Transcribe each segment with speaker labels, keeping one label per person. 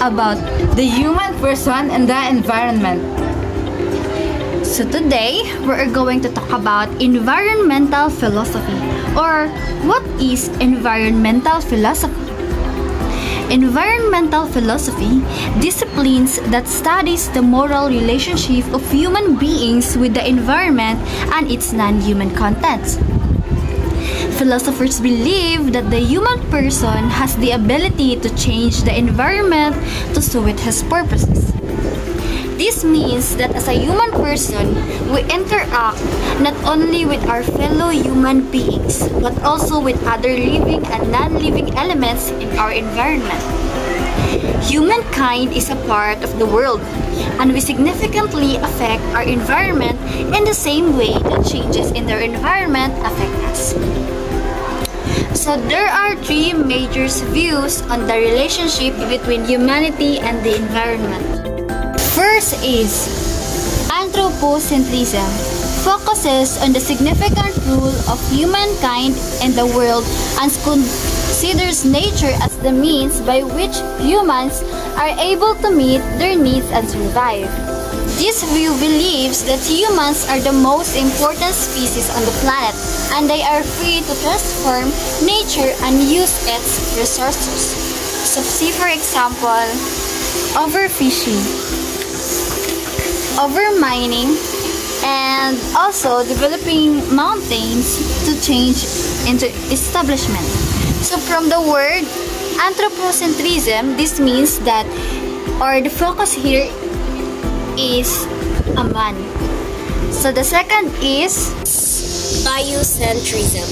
Speaker 1: about the human person and the environment. So today, we're going to talk about environmental philosophy, or what is environmental philosophy? Environmental philosophy disciplines that studies the moral relationship of human beings with the environment and its non-human contents. Philosophers believe that the human person has the ability to change the environment to suit his purposes. This means that as a human person, we interact not only with our fellow human beings, but also with other living and non-living elements in our environment. Humankind is a part of the world, and we significantly affect our environment in the same way that changes in their environment affect us. So there are three major views on the relationship between humanity and the environment. First is anthropocentrism, focuses on the significant role of humankind in the world and considers nature as the means by which humans are able to meet their needs and survive. This view believes that humans are the most important species on the planet and they are free to transform nature and use its resources. So see for example, overfishing, overmining, and also developing mountains to change into establishment. So from the word anthropocentrism, this means that, or the focus here is a man. So the second is
Speaker 2: biocentrism.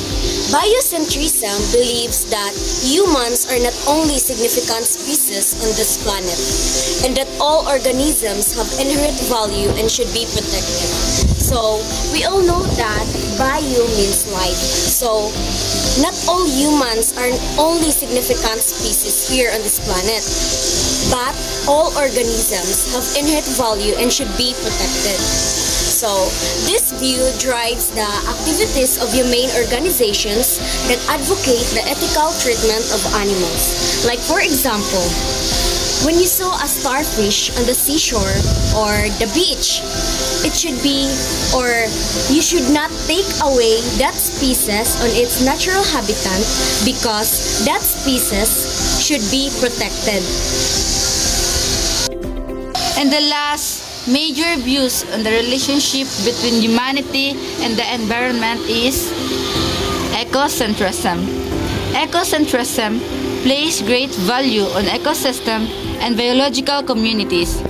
Speaker 2: Biocentrism believes that humans are not only significant species on this planet, and that all organisms have inherent value and should be protected. So, we all know that bio means life. So, not all humans are only significant species here on this planet, but all organisms have inherent value and should be protected. So, this view drives the activities of humane organizations that advocate the ethical treatment of animals. Like for example, when you saw a starfish on the seashore or the beach, it should be, or you should not take away that species on its natural habitat because that species should be protected.
Speaker 1: And the last major views on the relationship between humanity and the environment is ecocentrism. Ecocentrism places great value on ecosystem and biological communities.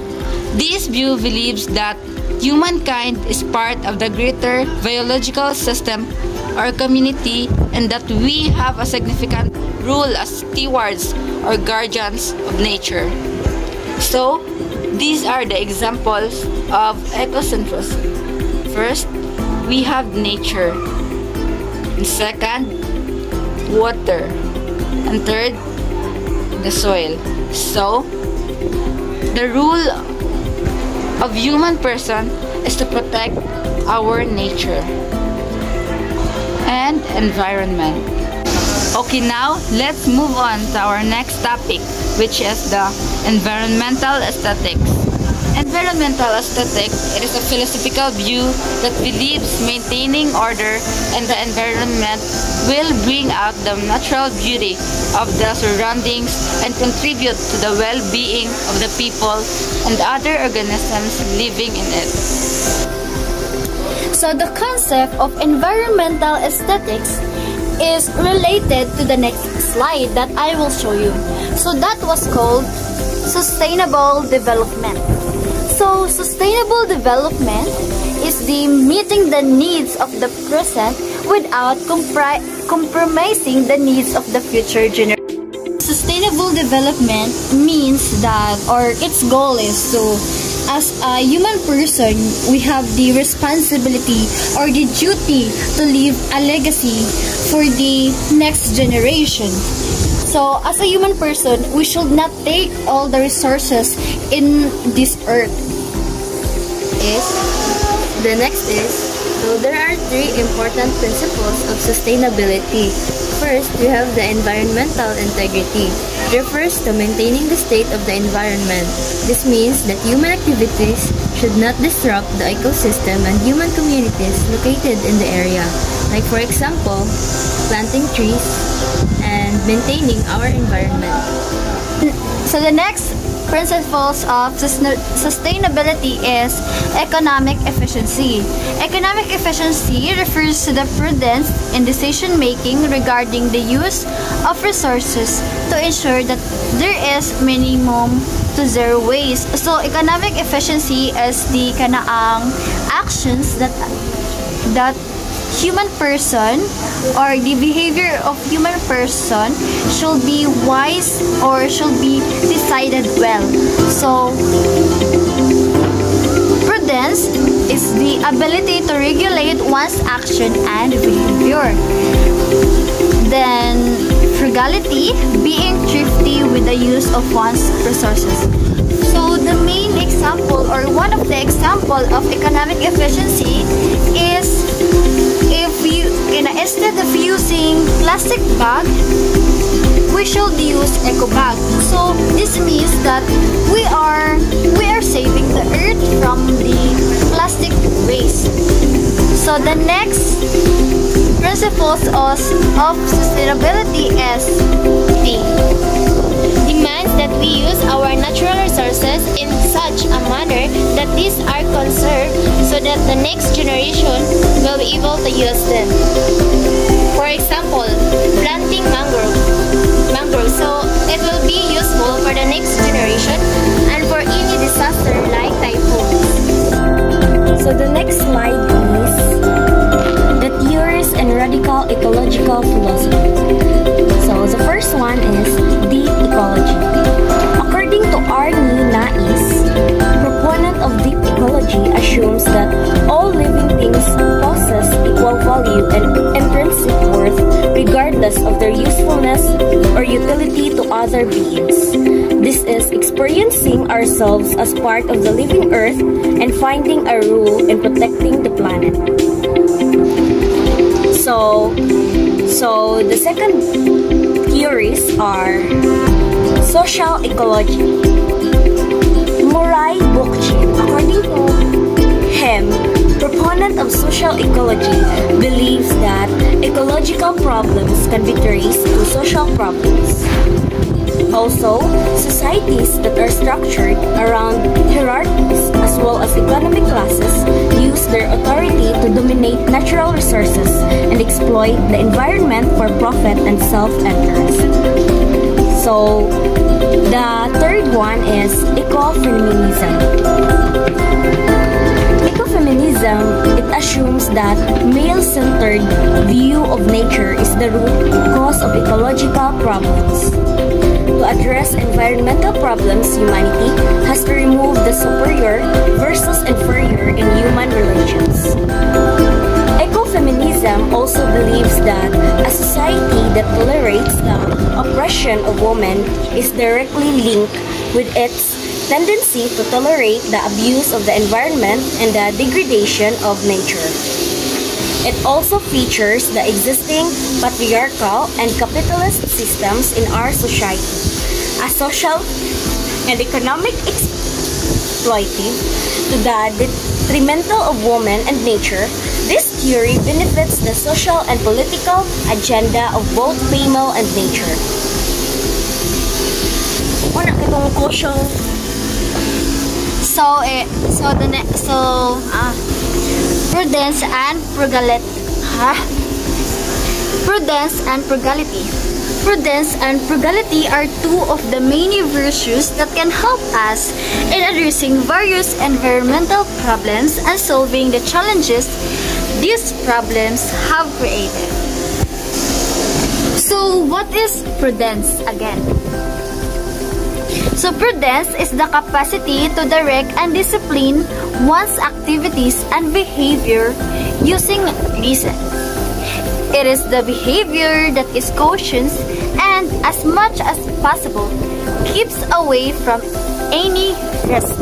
Speaker 1: This view believes that humankind is part of the greater biological system or community and that we have a significant role as stewards or guardians of nature. So, these are the examples of ecocentrism. First, we have nature. And second, water. And third, the soil. So, the rule of human person is to protect our nature and environment. Okay, now let's move on to our next topic, which is the environmental aesthetics. Environmental aesthetic, it is a philosophical view that believes maintaining order in the environment will bring out the natural beauty of the surroundings and contribute to the well-being of the people and other organisms living in it.
Speaker 3: So the concept of environmental aesthetics is related to the next slide that I will show you. So that was called sustainable development. So sustainable development is the meeting the needs of the present without compromising the needs of the future generation. Sustainable development means that, or its goal is to, as a human person, we have the responsibility or the duty to leave a legacy for the next generation. So, as a human person, we should not take all the resources in this earth.
Speaker 2: The next is, so there are three important principles of sustainability.
Speaker 4: first, we have the environmental integrity. It refers to maintaining the state of the environment. This means that human activities should not disrupt the ecosystem and human communities located in the area. Like for example, planting trees and maintaining our environment.
Speaker 3: So the next principles of sustainability is economic efficiency. Economic efficiency refers to the prudence in decision making regarding the use of resources to ensure that there is minimum to zero waste. So economic efficiency is the kanaang actions that human person or the behavior of human person should be wise or should be decided well. So prudence is the ability to regulate one's action and behavior. Then frugality, being thrifty with the use of one's resources. So the main example or one of the example of economic efficiency is if you instead of using plastic bag, we should use eco bag. So this means that we are saving the earth from the plastic waste. So the next principles of sustainability is
Speaker 5: demands that we use our natural resources in such a manner that these are conserved so that the next generation will be able to use them. For example, planting mangrove. So it will be useful for the next generation and for any disaster like typhoons.
Speaker 2: So the next slide is the theories and radical ecological philosophy. So the first one is deep ecology. According to Arnie Nais, proponent of deep ecology assumes that all living things possess equal value and intrinsic worth regardless of their usefulness or utility to other beings. This is experiencing ourselves as part of the living earth and finding a role in protecting the planet. So the second theories are social ecology. Murai Bookchin, according to him, proponent of social ecology, believes that ecological problems can be traced to social problems. Also, societies that are structured around hierarchies as well as economic classes use their authority to dominate natural resources and exploit the environment for profit and self-interest. So, the third one is ecofeminism. Ecofeminism, it assumes that male-centered view of nature is the root cause of ecological problems. To address environmental problems, humanity has to remove the superior versus inferior in human relations. Ecofeminism also believes that a society that tolerates the oppression of women is directly linked with its tendency to tolerate the abuse of the environment and the degradation of nature. It also features the existing patriarchal and capitalist systems in our society. As social and economic exploitive to the detrimental of women and nature, this theory benefits the social and political agenda of both female and nature.
Speaker 3: Prudence and frugality. Prudence and frugality. Prudence and frugality are two of the many virtues that can help us in addressing various environmental problems and solving the challenges these problems have created. So, what is prudence again? So, prudence is the capacity to direct and discipline one's activities and behavior using reason. It is the behavior that is cautious and, as much as possible, keeps away from any risk.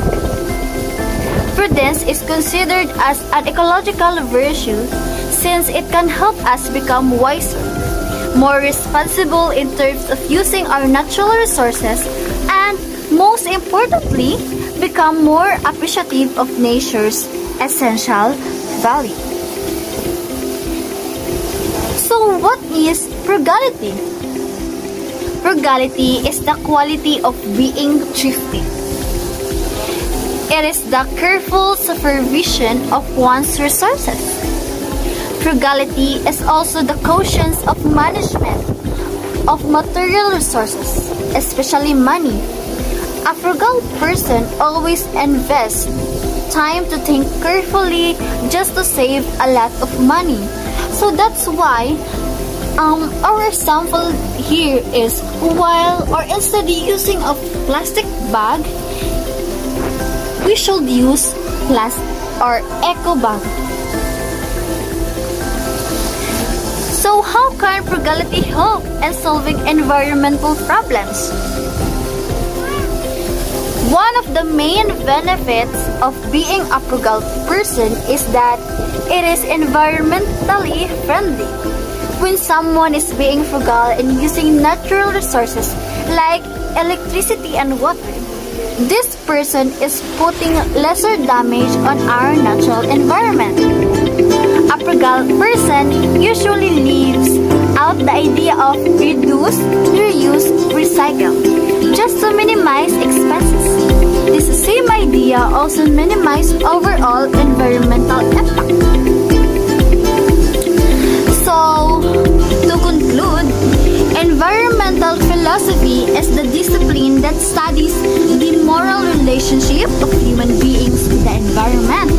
Speaker 3: Prudence is considered as an ecological virtue since it can help us become wiser, more responsible in terms of using our natural resources, and most importantly, become more appreciative of nature's essential value. So what is frugality? Frugality is the quality of being thrifty. It is the careful supervision of one's resources. Frugality is also the conscience of management of material resources, especially money. A frugal person always invests time to think carefully just to save a lot of money. So that's why our example here is instead of using a plastic bag, we should use eco bag. So how can frugality help in solving environmental problems? One of the main benefits of being a frugal person is that it is environmentally friendly. When someone is being frugal and using natural resources like electricity and water, this person is putting lesser damage on our natural environment. A frugal person usually leaves out the idea of reduce, reuse, recycle, just to minimize expenses. This same idea also minimizes overall environmental impact. So, to conclude, environmental philosophy is the discipline that studies the moral relationship of human beings with the environment.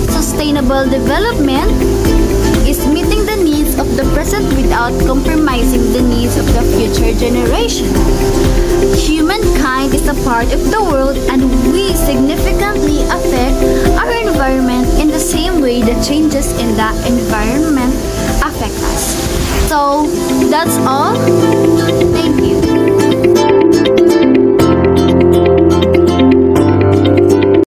Speaker 3: Sustainable development is meeting the needs of the present without compromising the needs of the future generation. Humankind is a part of the world, and we significantly affect our environment in the same way that changes in the environment affect us. So, that's all. Thank you.